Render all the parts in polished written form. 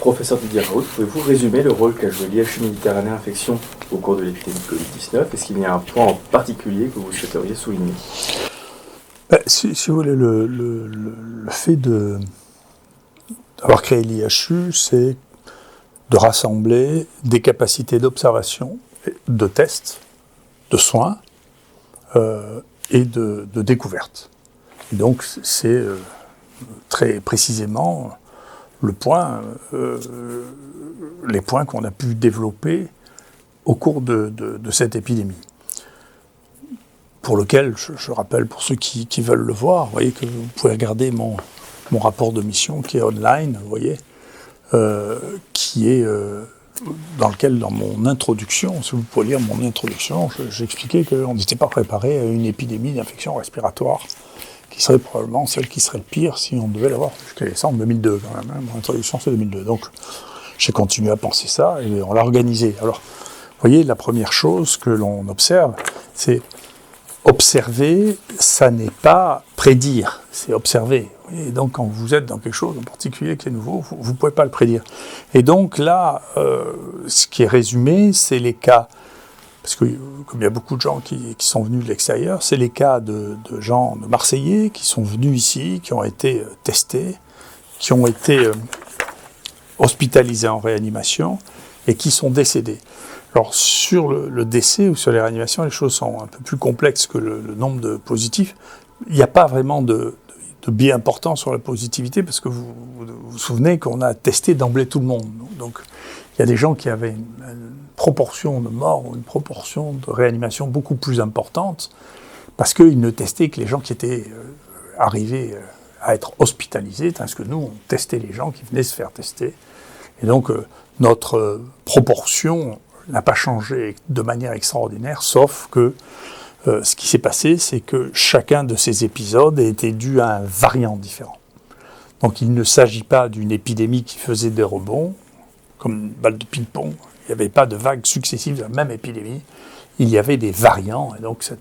Professeur Didier Raoult, pouvez-vous résumer le rôle qu'a joué l'IHU Méditerranée Infection au cours de l'épidémie de Covid-19? Est-ce qu'il y a un point en particulier que vous souhaiteriez souligner? Si vous voulez, le fait d'avoir créé l'IHU, c'est de rassembler des capacités d'observation, de tests, de soins et de découverte. Et donc, c'est très précisément les points qu'on a pu développer au cours de cette épidémie. Pour lequel, je rappelle pour ceux qui veulent le voir, vous voyez que vous pouvez regarder mon rapport de mission qui est online, vous voyez, qui est dans lequel, dans mon introduction, si vous pouvez lire mon introduction, j'expliquais qu'on n'était pas préparé à une épidémie d'infection respiratoire qui serait probablement celle qui serait le pire si on devait l'avoir. Je créé ça en 2002 quand même, hein. Mon introduction c'est 2002. Donc j'ai continué à penser ça et on l'a organisé. Alors, vous voyez, la première chose que l'on observe, c'est observer, ça n'est pas prédire, c'est observer. Et donc, quand vous êtes dans quelque chose en particulier qui est nouveau, vous ne pouvez pas le prédire. Et donc là, ce qui est résumé, c'est les cas, parce que comme il y a beaucoup de gens qui sont venus de l'extérieur, c'est les cas de gens de Marseillais qui sont venus ici, qui ont été testés, qui ont été hospitalisés en réanimation et qui sont décédés. Alors, sur le décès ou sur les réanimations, les choses sont un peu plus complexes que le nombre de positifs. Il n'y a pas vraiment de biais important sur la positivité, parce que vous vous souvenez qu'on a testé d'emblée tout le monde. Donc, il y a des gens qui avaient une proportion de morts ou une proportion de réanimation beaucoup plus importante, parce qu'ils ne testaient que les gens qui étaient arrivés à être hospitalisés, tandis que nous, on testait les gens qui venaient se faire tester. Et donc, notre proportion n'a pas changé de manière extraordinaire, sauf que ce qui s'est passé, c'est que chacun de ces épisodes a été dû à un variant différent. Donc il ne s'agit pas d'une épidémie qui faisait des rebonds, comme une balle de ping-pong. Il n'y avait pas de vagues successives de la même épidémie. Il y avait des variants, et donc cette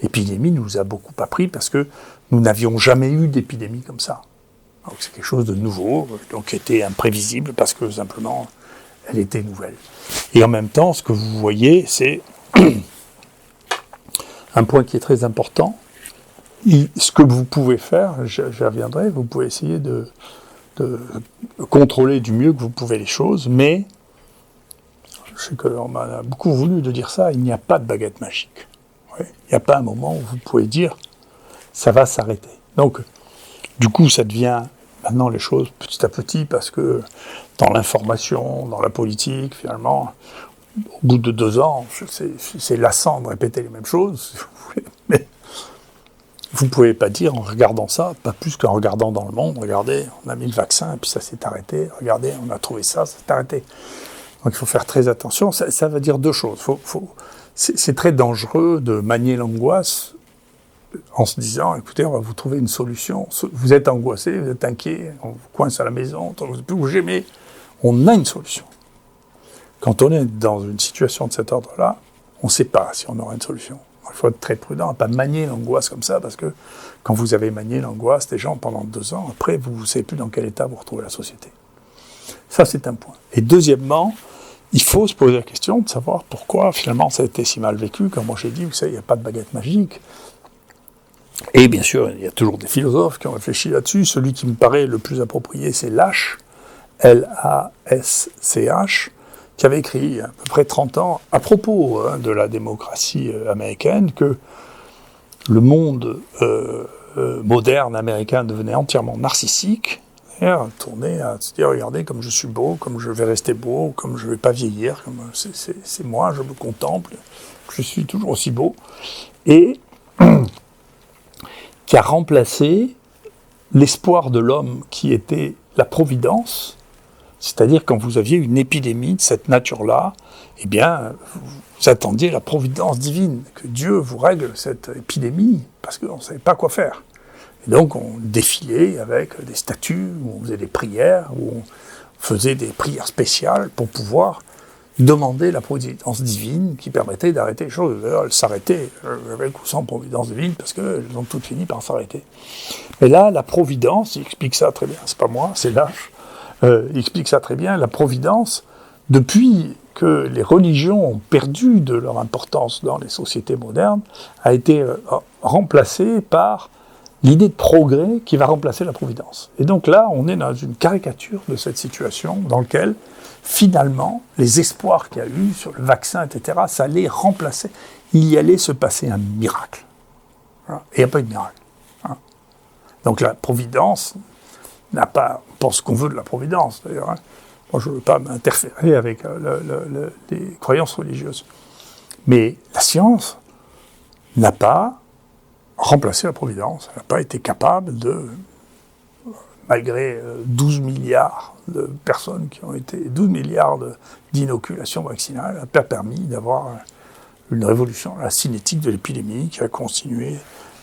épidémie nous a beaucoup appris parce que nous n'avions jamais eu d'épidémie comme ça. Donc c'est quelque chose de nouveau, donc qui était imprévisible parce que simplement elle était nouvelle. Et en même temps, ce que vous voyez, c'est un point qui est très important. Ce que vous pouvez faire, j'y reviendrai, vous pouvez essayer de contrôler du mieux que vous pouvez les choses, mais je sais qu'on m'a beaucoup voulu de dire ça, il n'y a pas de baguette magique. Ouais. Il n'y a pas un moment où vous pouvez dire ça va s'arrêter. Donc, du coup, ça devient maintenant les choses petit à petit, parce que dans l'information, dans la politique, finalement, au bout de 2 ans, c'est lassant de répéter les mêmes choses, si vous voulez, mais vous ne pouvez pas dire en regardant ça, pas plus qu'en regardant dans le monde, regardez, on a mis le vaccin et puis ça s'est arrêté, regardez, on a trouvé ça s'est arrêté. Donc il faut faire très attention, ça veut dire 2 choses. C'est très dangereux de manier l'angoisse en se disant, écoutez, on va vous trouver une solution. Vous êtes angoissé, vous êtes inquiet, on vous coince à la maison, vous ne pouvez plus bouger, mais on a une solution. Quand on est dans une situation de cet ordre-là, on ne sait pas si on aura une solution. Il faut être très prudent, à ne pas manier l'angoisse comme ça, parce que quand vous avez manié l'angoisse des gens pendant 2 ans, après, vous ne savez plus dans quel état vous retrouvez la société. Ça, c'est un point. Et deuxièmement, il faut se poser la question de savoir pourquoi, finalement, ça a été si mal vécu. Comme moi j'ai dit, vous savez, il n'y a pas de baguette magique. Et bien sûr, il y a toujours des philosophes qui ont réfléchi là-dessus. Celui qui me paraît le plus approprié, c'est Lasch, L-A-S-C-H, qui avait écrit il y a à peu près 30 ans, à propos de la démocratie américaine, que le monde moderne américain devenait entièrement narcissique, tourné à se dire, regardez comme je suis beau, comme je vais rester beau, comme je ne vais pas vieillir, comme c'est moi, je me contemple, je suis toujours aussi beau, et qui a remplacé l'espoir de l'homme qui était la providence. C'est-à-dire, quand vous aviez une épidémie de cette nature-là, eh bien, vous attendiez la providence divine, que Dieu vous règle cette épidémie, parce qu'on ne savait pas quoi faire. Et donc, on défilait avec des statues, où on faisait des prières, où on faisait des prières spéciales pour pouvoir demander la providence divine qui permettait d'arrêter les choses. D'ailleurs, elles s'arrêtaient avec ou sans providence divine, parce qu'elles ont toutes fini par s'arrêter. Mais là, la providence, il explique ça très bien, c'est pas moi, c'est Lasch. il explique ça très bien. La providence, depuis que les religions ont perdu de leur importance dans les sociétés modernes, a été remplacée par l'idée de progrès qui va remplacer la providence. Et donc là, on est dans une caricature de cette situation dans laquelle, finalement, les espoirs qu'il y a eu sur le vaccin, etc., ça allait remplacer. Il y allait se passer un miracle. Voilà. Et il n'y a pas eu de miracle. Hein. Donc la providence n'a pas... On pense qu'on veut de la providence, d'ailleurs. Hein. Moi, je ne veux pas m'interférer avec les croyances religieuses. Mais la science n'a pas remplacé la providence. Elle n'a pas été capable de, malgré 12 milliards de personnes qui ont été, 12 milliards d'inoculations vaccinales, n'a pas permis d'avoir une révolution la cinétique de l'épidémie qui a continué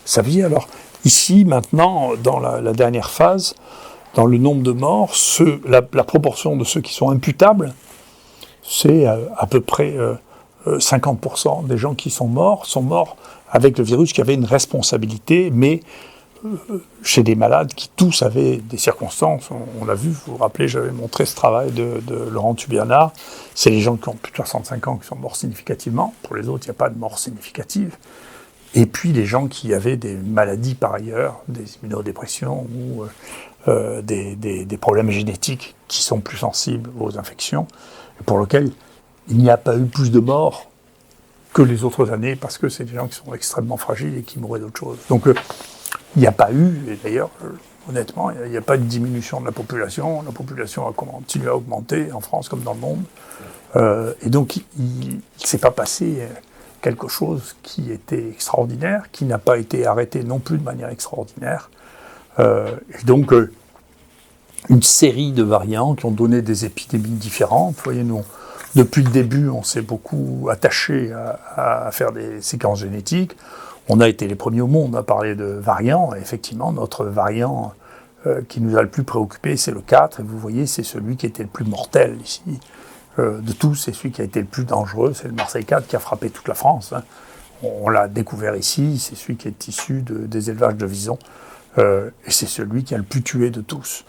sa vie. Alors ici, maintenant, dans la dernière phase, dans le nombre de morts, la proportion de ceux qui sont imputables, c'est à peu près 50% des gens qui sont morts avec le virus qui avait une responsabilité, mais chez des malades qui tous avaient des circonstances. On l'a vu, vous vous rappelez, j'avais montré ce travail de Laurent Tubiana. C'est les gens qui ont plus de 65 ans qui sont morts significativement. Pour les autres, il n'y a pas de mort significative. Et puis les gens qui avaient des maladies par ailleurs, des immunodépressions ou des problèmes génétiques qui sont plus sensibles aux infections, et pour lesquels il n'y a pas eu plus de morts que les autres années, parce que c'est des gens qui sont extrêmement fragiles et qui mouraient d'autre chose. Donc il n'y a pas eu, et d'ailleurs, honnêtement, il n'y a pas de diminution de la population a continué à augmenter en France comme dans le monde. Et donc il ne s'est pas passé quelque chose qui était extraordinaire, qui n'a pas été arrêté non plus de manière extraordinaire. Et donc, une série de variants qui ont donné des épidémies différentes. Vous voyez, nous, depuis le début, on s'est beaucoup attaché à faire des séquences génétiques. On a été les premiers au monde à parler de variants. Et effectivement, notre variant qui nous a le plus préoccupé, c'est le 4. Et vous voyez, c'est celui qui était le plus mortel ici. De tous, c'est celui qui a été le plus dangereux. C'est le Marseille 4 qui a frappé toute la France. Hein. On l'a découvert ici. C'est celui qui est issu des élevages de visons. Et c'est celui qui a le plus tué de tous.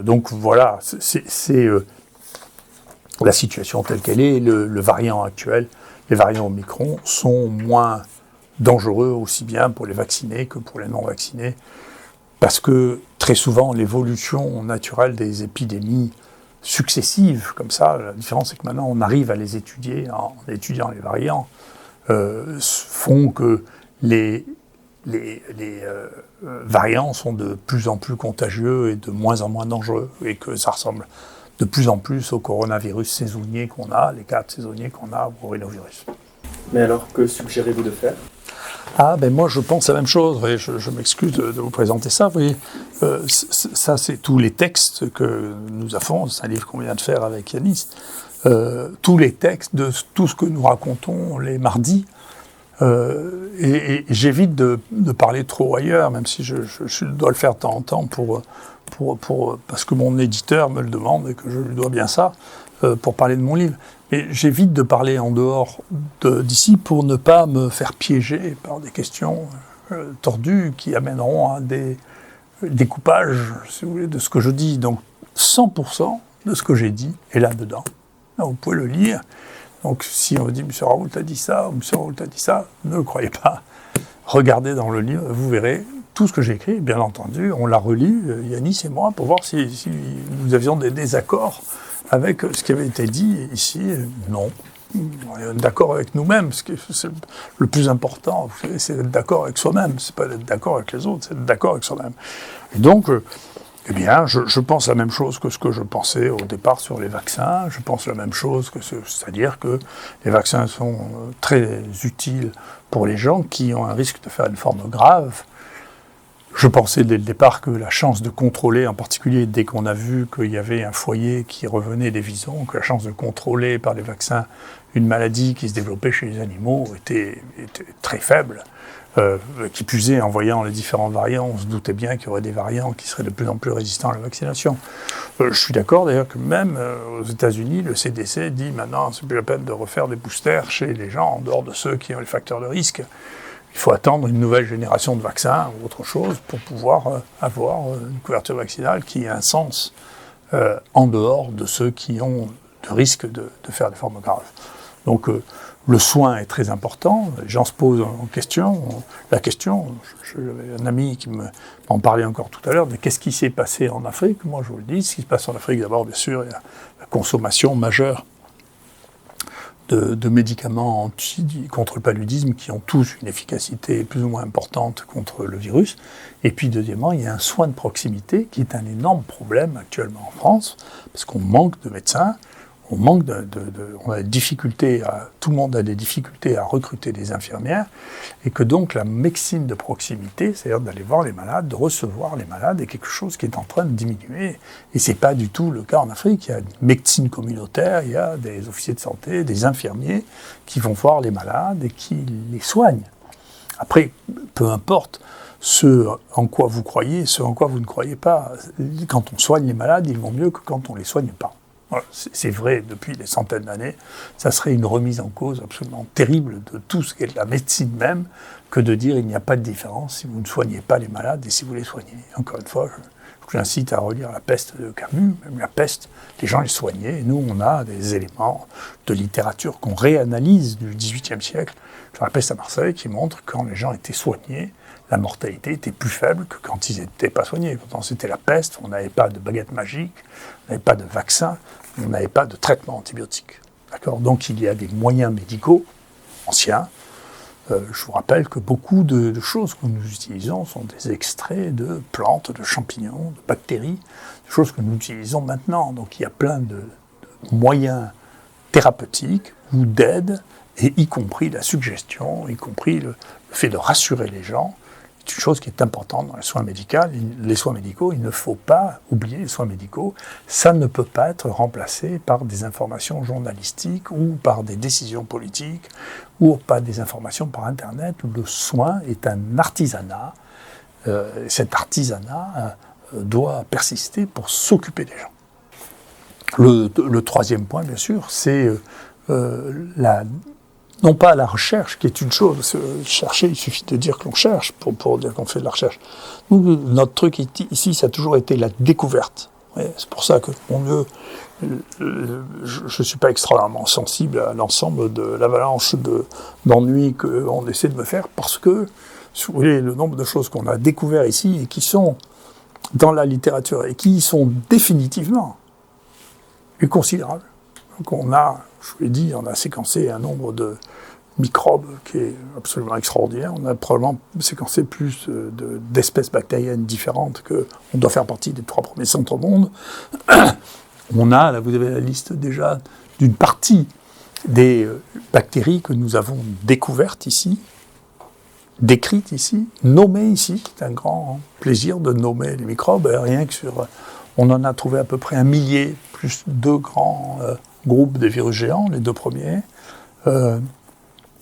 Donc voilà, c'est la situation telle qu'elle est. Le variant actuel, les variants Omicron, sont moins dangereux aussi bien pour les vaccinés que pour les non-vaccinés, parce que très souvent, l'évolution naturelle des épidémies successives, comme ça, la différence c'est que maintenant on arrive à les étudier en étudiant les variants, font que les variants sont de plus en plus contagieux et de moins en moins dangereux, et que ça ressemble de plus en plus au coronavirus saisonnier qu'on a, les cas saisonniers qu'on a au rhinovirus. Mais alors, que suggérez-vous de faire ? Ah, ben moi je pense la même chose. Vous voyez, je m'excuse de vous présenter ça. Vous voyez, ça c'est tous les textes que nous avons. C'est un livre qu'on vient de faire avec Yanis. Tous les textes de tout ce que nous racontons les mardis. Et j'évite de parler trop ailleurs, même si je dois le faire de temps en temps parce que mon éditeur me le demande et que je lui dois bien ça, pour parler de mon livre. Mais j'évite de parler en dehors d'ici pour ne pas me faire piéger par des questions tordues qui amèneront à des découpages, si vous voulez, de ce que je dis. Donc 100% de ce que j'ai dit est là-dedans. Là, vous pouvez le lire. Donc si on vous dit « M. Raoult a dit ça » ou « M. Raoult a dit ça », ne le croyez pas. Regardez dans le livre, vous verrez tout ce que j'ai écrit. Bien entendu, on l'a relu, Yanis et moi, pour voir si nous avions des désaccords avec ce qui avait été dit ici. Non. On est d'accord avec nous-mêmes. C'est le plus important, vous savez, c'est d'être d'accord avec soi-même. C'est pas d'être d'accord avec les autres, c'est d'être d'accord avec soi-même. Et donc, eh bien, je pense la même chose que ce que je pensais au départ sur les vaccins. Je pense la même chose c'est-à-dire que les vaccins sont très utiles pour les gens qui ont un risque de faire une forme grave. Je pensais dès le départ que la chance de contrôler, en particulier dès qu'on a vu qu'il y avait un foyer qui revenait des visons, que la chance de contrôler par les vaccins une maladie qui se développait chez les animaux était très faible. Qui plus est, en voyant les différents variants, on se doutait bien qu'il y aurait des variants qui seraient de plus en plus résistants à la vaccination. Je suis d'accord d'ailleurs que même aux États-Unis, le CDC dit maintenant c'est plus la peine de refaire des boosters chez les gens en dehors de ceux qui ont les facteurs de risque. Il faut attendre une nouvelle génération de vaccins ou autre chose pour pouvoir avoir une couverture vaccinale qui ait un sens en dehors de ceux qui ont de risque de faire des formes graves. Donc le soin est très important. Les gens se posent la question, j'avais un ami qui m'en parlait encore tout à l'heure, de qu'est-ce qui s'est passé en Afrique. Moi je vous le dis, ce qui se passe en Afrique, d'abord bien sûr, il y a la consommation majeure de médicaments contre le paludisme qui ont tous une efficacité plus ou moins importante contre le virus. Et puis deuxièmement, il y a un soin de proximité qui est un énorme problème actuellement en France, parce qu'on manque de médecins, on a des difficultés tout le monde a des difficultés à recruter des infirmières, et que donc la médecine de proximité, c'est-à-dire d'aller voir les malades, de recevoir les malades, est quelque chose qui est en train de diminuer. Et c'est pas du tout le cas en Afrique. Il y a une médecine communautaire, il y a des officiers de santé, des infirmiers qui vont voir les malades et qui les soignent. Après, peu importe ce en quoi vous croyez, ce en quoi vous ne croyez pas, quand on soigne les malades, ils vont mieux que quand on les soigne pas. Voilà, c'est vrai depuis des centaines d'années. Ça serait une remise en cause absolument terrible de tout ce qu'est la médecine même, que de dire il n'y a pas de différence si vous ne soignez pas les malades et si vous les soignez. Encore une fois, je vous incite à relire La Peste de Camus. Même La Peste, les gens les soignaient. Et nous, on a des éléments de littérature qu'on réanalyse du XVIIIe siècle, sur La Peste à Marseille, qui montrent que quand les gens étaient soignés, la mortalité était plus faible que quand ils n'étaient pas soignés. Quand c'était la peste, on n'avait pas de baguette magique, on n'avait pas de vaccin, on n'avait pas de traitement antibiotique. D'accord ? Donc il y a des moyens médicaux anciens. Je vous rappelle que beaucoup de choses que nous utilisons sont des extraits de plantes, de champignons, de bactéries, des choses que nous utilisons maintenant. Donc il y a plein de moyens thérapeutiques ou d'aide, et y compris la suggestion, y compris le fait de rassurer les gens. C'est une chose qui est importante dans les soins médicaux. Les soins médicaux, il ne faut pas oublier les soins médicaux. Ça ne peut pas être remplacé par des informations journalistiques ou par des décisions politiques ou par des informations par Internet. Le soin est un artisanat. Cet artisanat doit persister pour s'occuper des gens. Le troisième point, bien sûr, c'est non pas la recherche, qui est une chose. Chercher, il suffit de dire que l'on cherche pour dire qu'on fait de la recherche. Nous, notre truc ici, ça a toujours été la découverte. C'est pour ça que, mon Dieu, je ne suis pas extraordinairement sensible à l'ensemble de l'avalanche d'ennuis qu'on essaie de me faire, parce que, si vous voulez, le nombre de choses qu'on a découvert ici et qui sont dans la littérature et qui sont définitivement considérables. Donc je vous l'ai dit, on a séquencé un nombre de microbes qui est absolument extraordinaire. On a probablement séquencé plus d'espèces bactériennes différentes qu'on doit faire partie des 3 premiers centres au monde. On a, là vous avez la liste déjà d'une partie des bactéries que nous avons découvertes ici, décrites ici, nommées ici. C'est un grand plaisir de nommer les microbes. Rien que on en a trouvé à peu près 1 millier, plus 2 grands groupes des virus géants, les 2 premiers.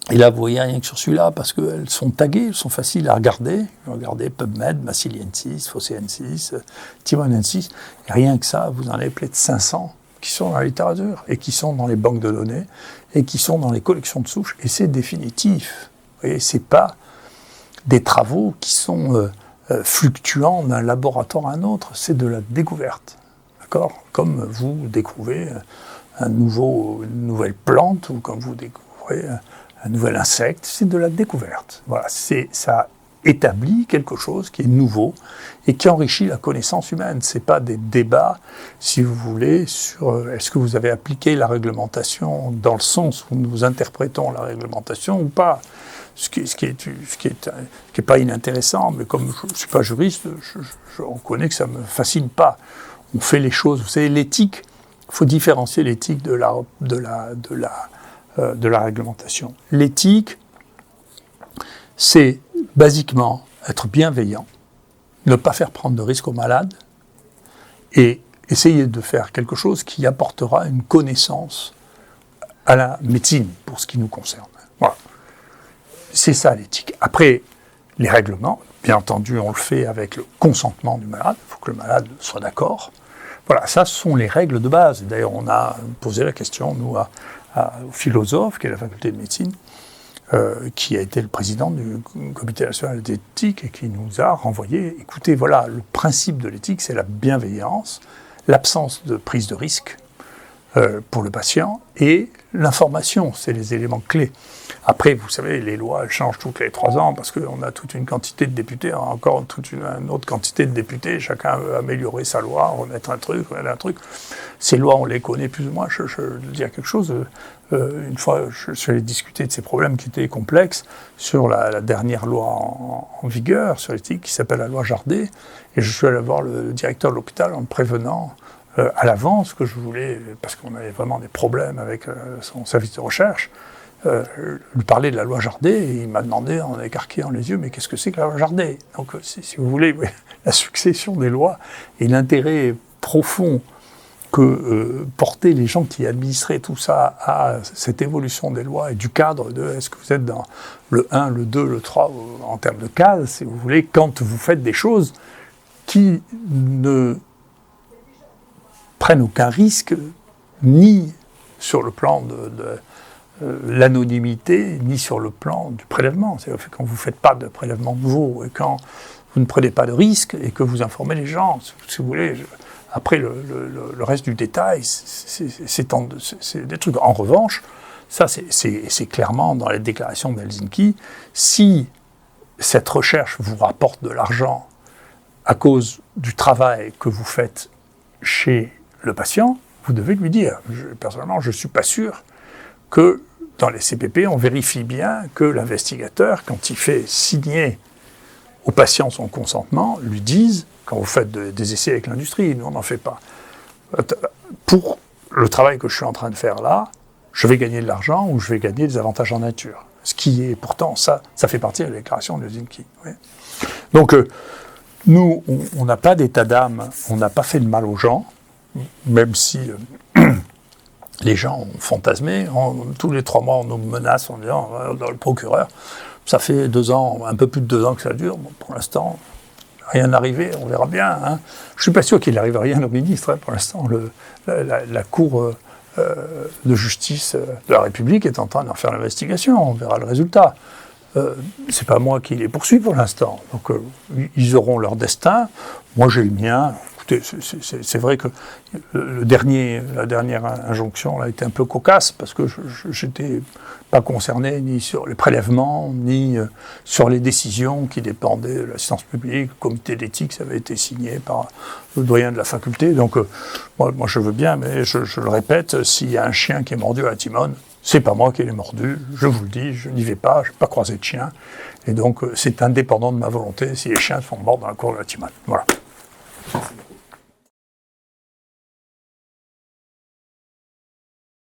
Et là, vous voyez rien que sur celui-là, parce qu'elles sont taguées, elles sont faciles à regarder. Regardez PubMed, Bacilliensis, Phocéensis, Timonensis. Et rien que ça, vous en avez près de 500 qui sont dans la littérature, et qui sont dans les banques de données, et qui sont dans les collections de souches. Et c'est définitif. Vous voyez, c'est pas des travaux qui sont fluctuants d'un laboratoire à un autre, c'est de la découverte. D'accord ? Comme vous découvrez une nouvelle plante, ou comme vous découvrez un nouvel insecte, c'est de la découverte. Voilà, ça établit quelque chose qui est nouveau et qui enrichit la connaissance humaine. Ce n'est pas des débats, si vous voulez, sur est-ce que vous avez appliqué la réglementation dans le sens où nous interprétons la réglementation ou pas. Ce qui est pas inintéressant, mais comme je ne suis pas juriste, je reconnais que ça ne me fascine pas. On fait les choses, vous savez, l'éthique, il faut différencier l'éthique de la réglementation. L'éthique, c'est basiquement être bienveillant, ne pas faire prendre de risques aux malades et essayer de faire quelque chose qui apportera une connaissance à la médecine pour ce qui nous concerne. Voilà. C'est ça l'éthique. Après, les règlements, bien entendu, on le fait avec le consentement du malade, il faut que le malade soit d'accord. Voilà, ça ce sont les règles de base. D'ailleurs, on a posé la question, nous, au philosophe, qui est la faculté de médecine, qui a été le président du comité national d'éthique et qui nous a renvoyé, écoutez, voilà, le principe de l'éthique, c'est la bienveillance, l'absence de prise de risque pour le patient et l'information, c'est les éléments clés. Après, vous savez, les lois elles changent toutes les 3 ans parce qu'on a toute une quantité de députés, encore une autre quantité de députés, chacun veut améliorer sa loi, remettre un truc. Ces lois, on les connaît plus ou moins. Je veux dire quelque chose, une fois, je suis allé discuter de ces problèmes qui étaient complexes sur la dernière loi en vigueur sur l'éthique qui s'appelle la loi Jardé, et je suis allé voir le directeur de l'hôpital en me prévenant à l'avance que je voulais, parce qu'on avait vraiment des problèmes avec son service de recherche, lui parler de la loi Jardé, et il m'a demandé en écarquillant les yeux, mais qu'est-ce que c'est que la loi Jardé? Donc si vous voulez, la succession des lois et l'intérêt profond que portaient les gens qui administraient tout ça à cette évolution des lois et du cadre de est-ce que vous êtes dans le 1, le 2, le 3, en termes de cases, si vous voulez, quand vous faites des choses qui ne prennent aucun risque, ni sur le plan de l'anonymité, ni sur le plan du prélèvement. C'est-à-dire quand vous ne faites pas de prélèvement nouveau, et quand vous ne prenez pas de risque, et que vous informez les gens, si vous voulez. Après, le reste du détail, c'est des trucs. En revanche, ça, c'est clairement dans la déclaration d'Helsinki, si cette recherche vous rapporte de l'argent à cause du travail que vous faites chez le patient, vous devez lui dire. Personnellement, je ne suis pas sûr que dans les CPP, on vérifie bien que l'investigateur, quand il fait signer au patient son consentement, lui dise, quand vous faites des essais avec l'industrie, nous on n'en fait pas. Pour le travail que je suis en train de faire là, je vais gagner de l'argent ou je vais gagner des avantages en nature. Ce qui est pourtant, ça fait partie de la déclaration de Helsinki. Oui. Donc, nous, on n'a pas d'état d'âme, on n'a pas fait de mal aux gens, même si les gens ont fantasmé. Tous les 3 mois, on nous menace en disant, dans le procureur, ça fait 2 ans, un peu plus de 2 ans que ça dure. Bon, pour l'instant, rien n'arrive, on verra bien. Hein. Je ne suis pas sûr qu'il n'arrive rien au ministre. Hein. Pour l'instant, la Cour de justice de la République est en train d'en faire l'investigation. On verra le résultat. C'est pas moi qui les poursuis pour l'instant. Donc, ils auront leur destin. Moi, j'ai le mien. Écoutez, c'est vrai que la dernière injonction là, était un peu cocasse parce que je n'étais pas concerné ni sur les prélèvements, ni sur les décisions qui dépendaient de l'assistance publique. Le comité d'éthique, ça avait été signé par le doyen de la faculté. Donc, moi, je veux bien, mais je le répète, s'il y a un chien qui est mordu à la Timone, c'est pas moi qui l'ai mordu, je vous le dis, je n'y vais pas, je n'ai pas croisé de chien. Et donc, c'est indépendant de ma volonté si les chiens sont morts dans la cour de la Timone. Voilà. Merci.